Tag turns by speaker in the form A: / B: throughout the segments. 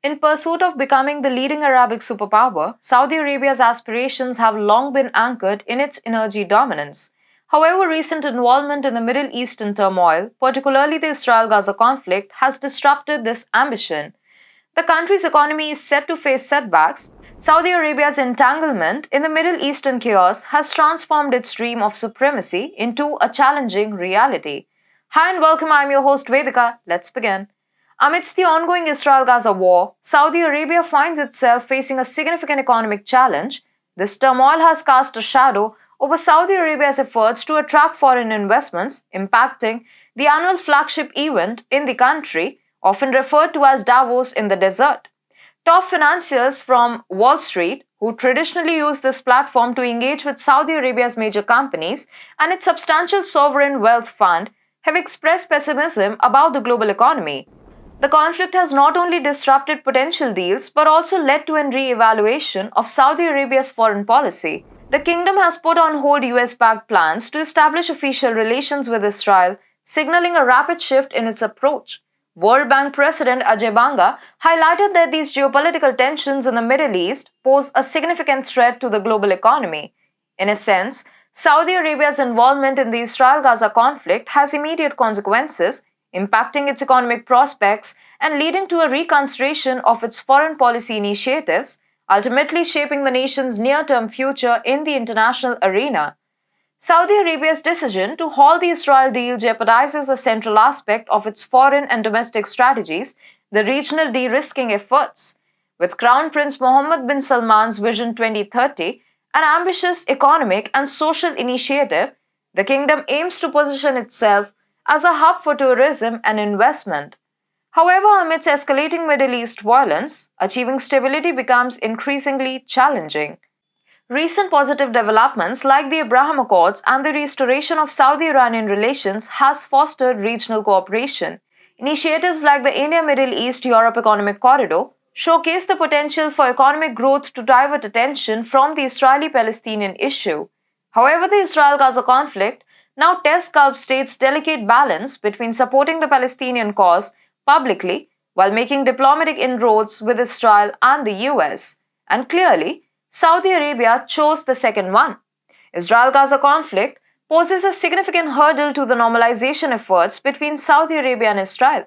A: In pursuit of becoming the leading Arabic superpower, Saudi Arabia's aspirations have long been anchored in its energy dominance. However, recent involvement in the Middle Eastern turmoil, particularly the Israel Gaza conflict, has disrupted this ambition. The country's economy is set to face setbacks. Saudi Arabia's entanglement in the Middle Eastern chaos has transformed its dream of supremacy into a challenging reality. Hi and welcome, I'm your host Vedika. Let's begin. Amidst the ongoing Israel Gaza war, Saudi Arabia finds itself facing a significant economic challenge. This turmoil has cast a shadow over Saudi Arabia's efforts to attract foreign investments, impacting the annual flagship event in the country, often referred to as Davos in the desert. Top financiers from Wall Street, who traditionally use this platform to engage with Saudi Arabia's major companies and its substantial sovereign wealth fund, have expressed pessimism about the global economy. The conflict has not only disrupted potential deals but also led to a re-evaluation of Saudi Arabia's foreign policy. The kingdom has put on hold US-backed plans to establish official relations with Israel, signaling a rapid shift in its approach. World Bank President Ajay Banga highlighted that these geopolitical tensions in the Middle East pose a significant threat to the global economy. In a sense, Saudi Arabia's involvement in the Israel-Gaza conflict has immediate consequences, impacting its economic prospects and leading to a reconsideration of its foreign policy initiatives, ultimately shaping the nation's near-term future in the international arena. Saudi Arabia's decision to halt the Israel deal jeopardizes a central aspect of its foreign and domestic strategies, the regional de-risking efforts. With Crown Prince Mohammed bin Salman's Vision 2030, an ambitious economic and social initiative, the kingdom aims to position itself as a hub for tourism and investment. However, amidst escalating Middle East violence, achieving stability becomes increasingly challenging. Recent positive developments like the Abraham Accords and the restoration of Saudi-Iranian relations has fostered regional cooperation. Initiatives like the India-Middle East-Europe Economic Corridor showcase the potential for economic growth to divert attention from the Israeli-Palestinian issue. However, the Israel-Gaza conflict now tests Gulf states' delicate balance between supporting the Palestinian cause publicly while making diplomatic inroads with Israel and the US. And clearly, Saudi Arabia chose the second one. Israel-Gaza conflict poses a significant hurdle to the normalization efforts between Saudi Arabia and Israel.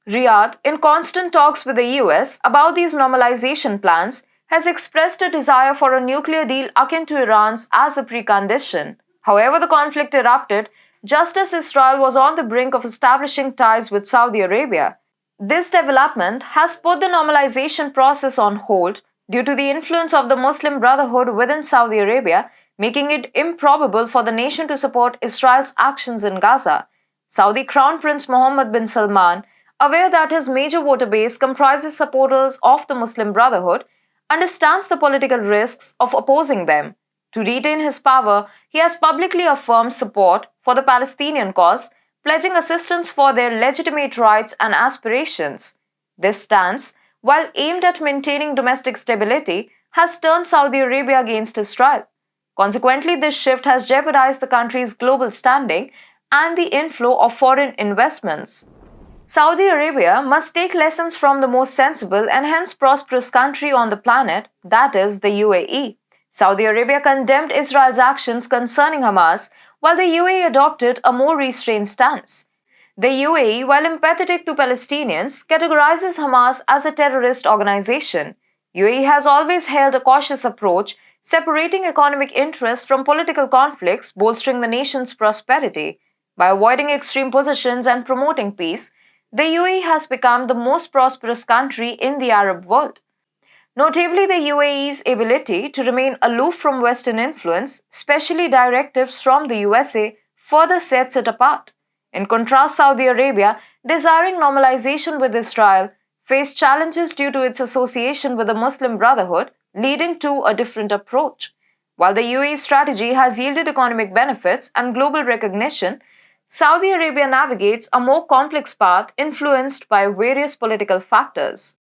A: Riyadh, in constant talks with the US about these normalization plans, has expressed a desire for a nuclear deal akin to Iran's as a precondition. However, the conflict erupted just as Israel was on the brink of establishing ties with Saudi Arabia. This development has put the normalization process on hold due to the influence of the Muslim Brotherhood within Saudi Arabia, making it improbable for the nation to support Israel's actions in Gaza. Saudi Crown Prince Mohammed bin Salman, aware that his major voter base comprises supporters of the Muslim Brotherhood, understands the political risks of opposing them. To retain his power, he has publicly affirmed support for the Palestinian cause, pledging assistance for their legitimate rights and aspirations. This stance, while aimed at maintaining domestic stability, has turned Saudi Arabia against Israel. Consequently, this shift has jeopardized the country's global standing and the inflow of foreign investments. Saudi Arabia must take lessons from the most sensible and hence prosperous country on the planet, that is, the UAE. Saudi Arabia condemned Israel's actions concerning Hamas, while the UAE adopted a more restrained stance. The UAE, while empathetic to Palestinians, categorizes Hamas as a terrorist organization. UAE has always held a cautious approach, separating economic interests from political conflicts, bolstering the nation's prosperity. By avoiding extreme positions and promoting peace, the UAE has become the most prosperous country in the Arab world. Notably, the UAE's ability to remain aloof from Western influence, especially directives from the USA, further sets it apart. In contrast, Saudi Arabia, desiring normalization with Israel, faced challenges due to its association with the Muslim Brotherhood, leading to a different approach. While the UAE's strategy has yielded economic benefits and global recognition, Saudi Arabia navigates a more complex path influenced by various political factors.